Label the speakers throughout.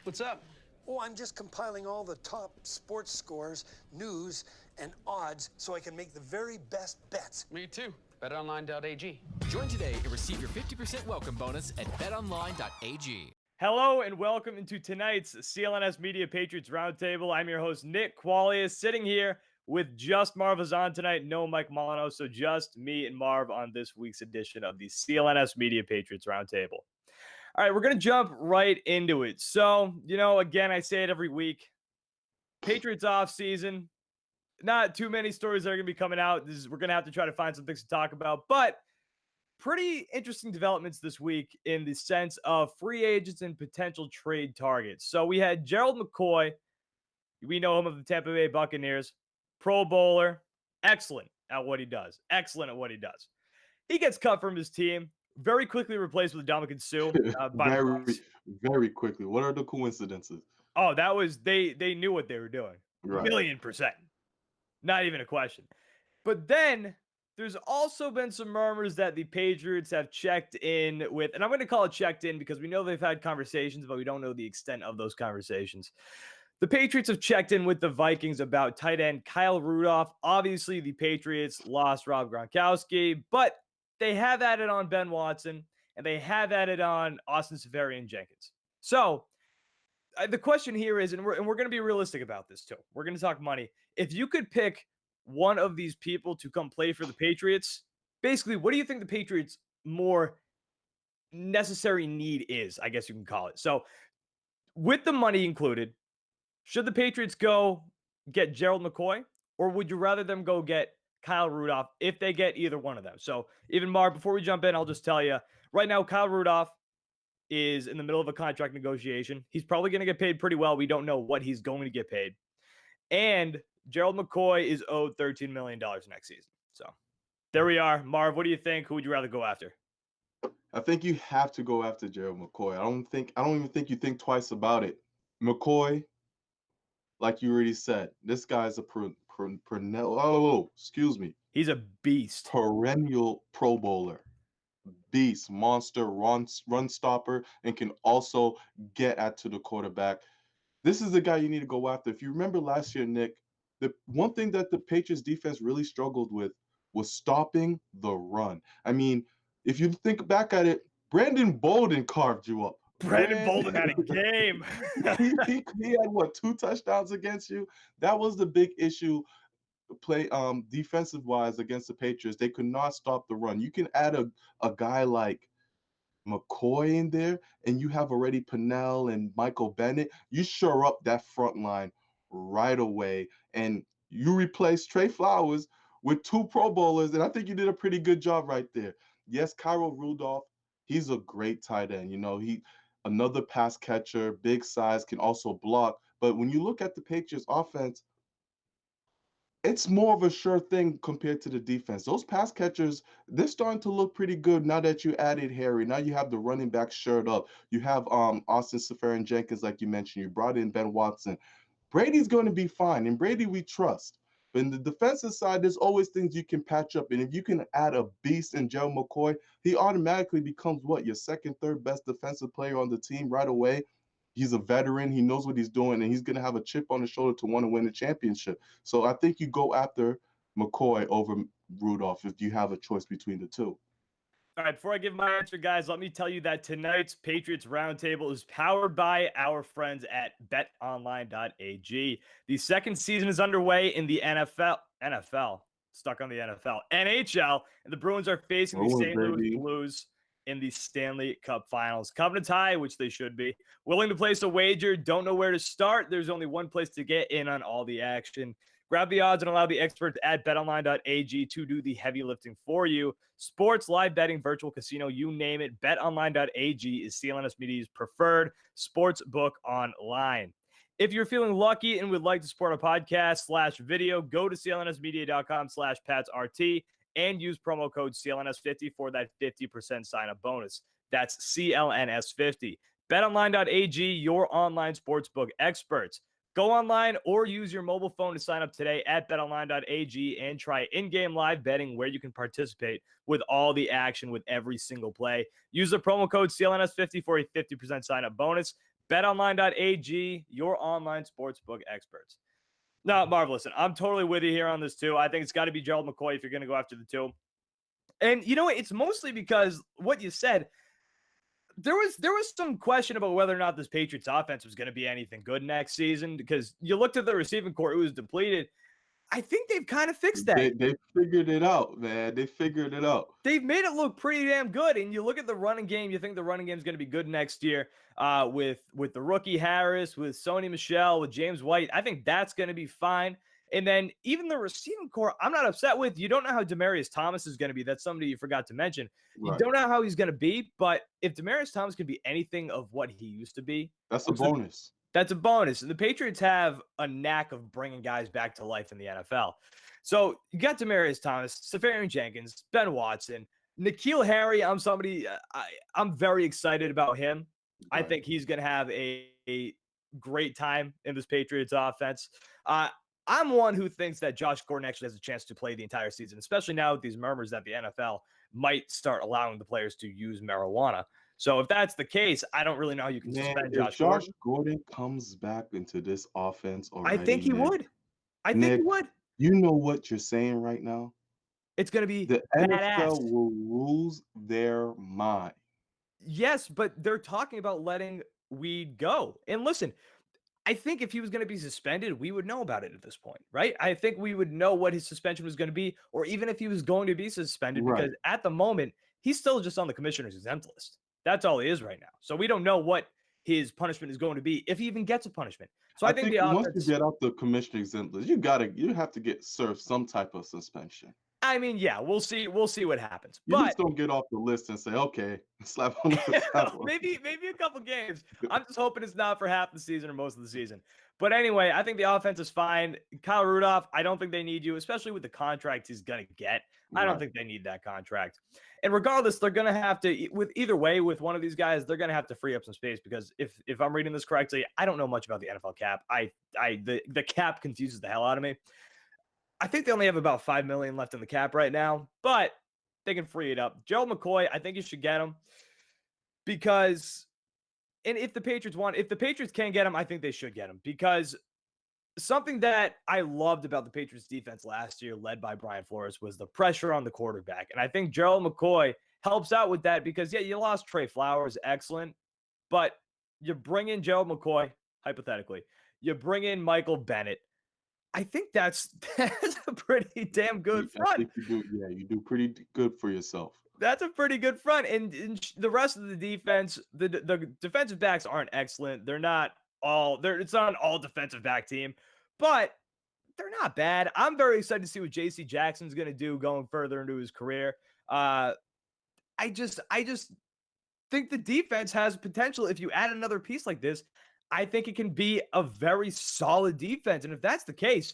Speaker 1: What's up?
Speaker 2: Oh, I'm just compiling all the top sports scores, news, and odds so I can make the very best bets.
Speaker 1: Me too. BetOnline.ag.
Speaker 3: Join today and receive your 50% welcome bonus at betonline.ag.
Speaker 4: Hello and welcome into tonight's CLNS Media Patriots Roundtable. I'm your host, Nick Qualia, sitting here with just Marv is on tonight. No Mike Molyneux, so just me and Marv on this week's edition of the CLNS Media Patriots Roundtable. All right, we're going to jump right into it. So, again, I say it every week. Patriots off season. Not too many stories that are going to be coming out. We're going to have to try to find some things to talk about. But pretty interesting developments this week in the sense of free agents and potential trade targets. So we had Gerald McCoy. We know him of the Tampa Bay Buccaneers. Pro Bowler. Excellent at what he does. He gets cut from his team. Very quickly replaced with Ndamukong Suh.
Speaker 5: Very quickly. What are the coincidences?
Speaker 4: Oh, that was they knew what they were doing.
Speaker 5: Right.
Speaker 4: 1,000,000%. Not even a question. But then there's also been some murmurs that the Patriots have checked in with, and I'm going to call it checked in because we know they've had conversations, but we don't know the extent of those conversations. The Patriots have checked in with the Vikings about tight end Kyle Rudolph. Obviously, the Patriots lost Rob Gronkowski, but they have added on Ben Watson, and they have added on Austin Seferian-Jenkins. So the question here is, and we're going to be realistic about this too. We're going to talk money. If you could pick one of these people to come play for the Patriots, basically, what do you think the Patriots' more necessary need is, I guess you can call it. So with the money included, should the Patriots go get Gerald McCoy, or would you rather them go get Kyle Rudolph if they get either one of them? So even Marv, before we jump in, I'll just tell you right now, Kyle Rudolph is in the middle of a contract negotiation. He's probably going to get paid pretty well. We don't know what he's going to get paid. And Gerald McCoy is owed $13 million next season. So there we are. Marv, what do you think? Who would you rather go after?
Speaker 5: I think you have to go after Gerald McCoy. I don't even think you think twice about it. McCoy, like you already said, this guy's a
Speaker 4: He's a beast.
Speaker 5: Perennial Pro Bowler. Beast, monster, run stopper, and can also get to the quarterback. This is the guy you need to go after. If you remember last year, Nick, the one thing that the Patriots defense really struggled with was stopping the run. I mean, if you think back at it, Brandon Bolden carved you up.
Speaker 4: Brandon Bolden had a game.
Speaker 5: he had, 2 touchdowns against you? That was the big issue. Play defensive wise against the Patriots, they could not stop the run. You can add a guy like McCoy in there, and you have already Pennell and Michael Bennett. You shore up that front line right away, and you replace Trey Flowers with 2 Pro Bowlers, and I think you did a pretty good job right there. Yes, Kyle Rudolph, he's a great tight end. He another pass catcher, big size, can also block. But when you look at the Patriots offense, it's more of a sure thing compared to the defense. Those pass catchers, they're starting to look pretty good now that you added Harry. Now you have the running back shirt up. You have Austin Seferian-Jenkins, like you mentioned. You brought in Ben Watson. Brady's going to be fine, and Brady we trust. But in the defensive side, there's always things you can patch up. And if you can add a beast in Gerald McCoy, he automatically becomes your second, third best defensive player on the team right away. He's a veteran. He knows what he's doing, and he's going to have a chip on his shoulder to want to win a championship. So I think you go after McCoy over Rudolph if you have a choice between the two.
Speaker 4: All right, before I give my answer, guys, let me tell you that tonight's Patriots Roundtable is powered by our friends at betonline.ag. The second season is underway in the NFL, stuck on the NFL, NHL, and the Bruins are facing the St. Louis Blues in the Stanley Cup Finals. Covenant tie, which they should be. Willing to place a wager, don't know where to start. There's only one place to get in on all the action. Grab the odds and allow the experts at betonline.ag to do the heavy lifting for you. Sports, live betting, virtual casino, you name it. Betonline.ag is CLNS Media's preferred sports book online. If you're feeling lucky and would like to support a podcast / video, go to clnsmedia.com/PatsRT and use promo code CLNS50 for that 50% sign-up bonus. That's CLNS50. BetOnline.ag, your online sportsbook experts. Go online or use your mobile phone to sign up today at betonline.ag and try in-game live betting where you can participate with all the action with every single play. Use the promo code CLNS50 for a 50% sign-up bonus. BetOnline.ag, your online sportsbook experts. No, Marv, listen, I'm totally with you here on this too. I think it's got to be Gerald McCoy if you're going to go after the two. And you know what? It's mostly because what you said, there was some question about whether or not this Patriots offense was going to be anything good next season, because you looked at the receiving core, it was depleted. I think they've kind of fixed that.
Speaker 5: They figured it out, man. They figured it out.
Speaker 4: They've made it look pretty damn good. And you look at the running game, you think the running game is going to be good next year with the rookie Harris, with Sony Michel, with James White. I think that's going to be fine. And then even the receiving core, I'm not upset with. You don't know how Demaryius Thomas is going to be. That's somebody you forgot to mention. You don't know how he's going to be, but if Demaryius Thomas can be anything of what he used to be,
Speaker 5: that's a bonus.
Speaker 4: That's a bonus. And the Patriots have a knack of bringing guys back to life in the NFL. So you got Demaryius Thomas, Safarian Jenkins, Ben Watson, N'Keal Harry. I'm very excited about him. Right. I think he's going to have a great time in this Patriots offense. I'm one who thinks that Josh Gordon actually has a chance to play the entire season, especially now with these murmurs that the NFL might start allowing the players to use marijuana. So if that's the case, I don't really know how you can suspend Josh Gordon.
Speaker 5: Josh Gordon comes back into this offense already,
Speaker 4: I think he would. I think he would.
Speaker 5: You know what you're saying right now?
Speaker 4: It's going to be
Speaker 5: the
Speaker 4: badass.
Speaker 5: NFL will lose their mind.
Speaker 4: Yes, but they're talking about letting Weed go. And listen, I think if he was going to be suspended, we would know about it at this point, right? I think we would know what his suspension was going to be, or even if he was going to be suspended, because at the moment, he's still just on the commissioner's exempt list. That's all he is right now. So we don't know what his punishment is going to be, if he even gets a punishment. So I think the
Speaker 5: once you get out the commissioner's exempt list, you have to get served some type of suspension.
Speaker 4: I mean, yeah, we'll see what happens.
Speaker 5: You just don't get off the list and say, okay, slap on the
Speaker 4: maybe a couple games. I'm just hoping it's not for half the season or most of the season. But anyway, I think the offense is fine. Kyle Rudolph, I don't think they need you, especially with the contract he's going to get. I don't think they need that contract. And regardless, they're going to have to, with either way, with one of these guys, they're going to have to free up some space, because if I'm reading this correctly, I don't know much about the NFL cap. The cap confuses the hell out of me. I think they only have about $5 million left in the cap right now, but they can free it up. Gerald McCoy, I think you should get him, because, and if the Patriots can get him, I think they should get him, because something that I loved about the Patriots defense last year, led by Brian Flores, was the pressure on the quarterback. And I think Gerald McCoy helps out with that, because, yeah, you lost Trey Flowers, excellent, but you bring in Gerald McCoy, hypothetically, you bring in Michael Bennett. I think that's a pretty damn good front.
Speaker 5: I think you do pretty good for yourself.
Speaker 4: That's a pretty good front. And the rest of the defense, the defensive backs aren't excellent. It's not an all defensive back team, but they're not bad. I'm very excited to see what JC Jackson's going to do going further into his career. I just think the defense has potential. If you add another piece like this, I think it can be a very solid defense. And if that's the case,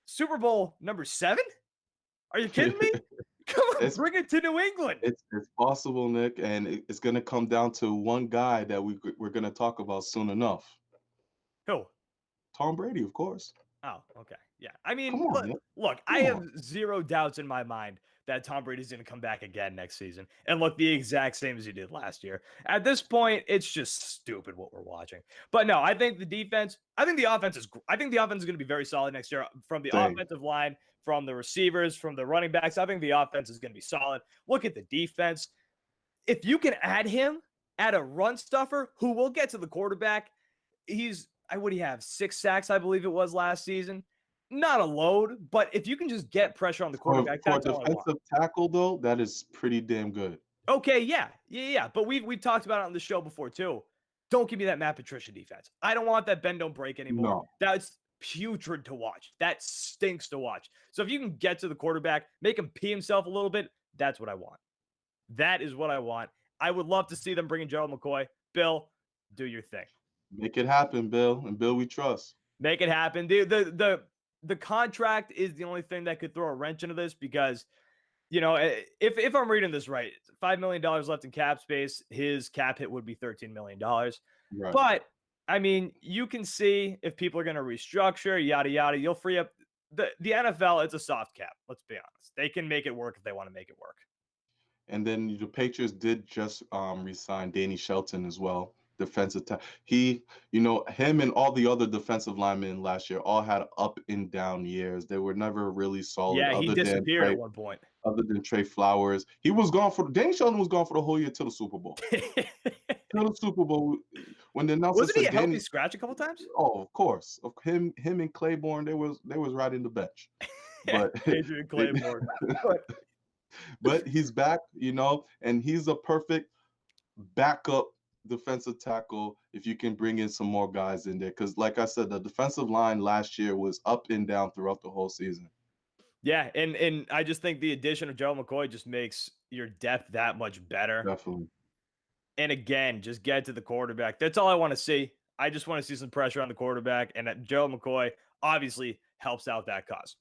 Speaker 4: Super Bowl number 7? Are you kidding me? Come on, bring it to New England.
Speaker 5: It's possible, Nick, and it's going to come down to one guy that we're going to talk about soon enough.
Speaker 4: Who?
Speaker 5: Tom Brady, of course.
Speaker 4: Oh, okay. Yeah. I mean, look, I have zero doubts in my mind that Tom Brady's going to come back again next season and look the exact same as he did last year. At this point, it's just stupid what we're watching. But no, I think the offense is going to be very solid next year, from the offensive line, from the receivers, from the running backs. I think the offense is going to be solid. Look at the defense. If you can add a run stuffer who will get to the quarterback, what do you have? 6 sacks, I believe it was last season. Not a load, but if you can just get pressure on the quarterback, that's all I want.
Speaker 5: For defensive tackle, though, that is pretty damn good.
Speaker 4: Okay, yeah. But we've talked about it on the show before too. Don't give me that Matt Patricia defense. I don't want that bend don't break anymore.
Speaker 5: No.
Speaker 4: That's putrid to watch. That stinks to watch. So if you can get to the quarterback, make him pee himself a little bit, that's what I want. That is what I want. I would love to see them bring in Gerald McCoy. Bill, do your thing.
Speaker 5: Make it happen, Bill. And Bill, we trust.
Speaker 4: Make it happen. The contract is the only thing that could throw a wrench into this, because, if I'm reading this right, $5 million left in cap space. His cap hit would be $13 million.
Speaker 5: Right.
Speaker 4: But, I mean, you can see if people are going to restructure, yada, yada, you'll free up. The NFL, it's a soft cap. Let's be honest. They can make it work if they want to make it work.
Speaker 5: And then the Patriots did just re-sign Danny Shelton as well. defensive he, him and all the other defensive linemen last year all had up and down years. They were never really solid
Speaker 4: Yeah, he disappeared at one point.
Speaker 5: Other than Trey Flowers. He was gone Danny Shelton was gone for the whole year till the Super Bowl. Till the Super Bowl, when the announcer
Speaker 4: Wasn't he
Speaker 5: said
Speaker 4: a healthy scratch a couple times?
Speaker 5: Oh, of course. Him and Claiborne, they was riding the bench. But
Speaker 4: Adrian Claiborne.
Speaker 5: but he's back, and he's a perfect backup defensive tackle if you can bring in some more guys in there. Because, like I said, the defensive line last year was up and down throughout the whole season.
Speaker 4: Yeah, and I just think the addition of Gerald McCoy just makes your depth that much better.
Speaker 5: Definitely.
Speaker 4: And again, just get to the quarterback. That's all I want to see. I just want to see some pressure on the quarterback, and Gerald McCoy obviously helps out that cause.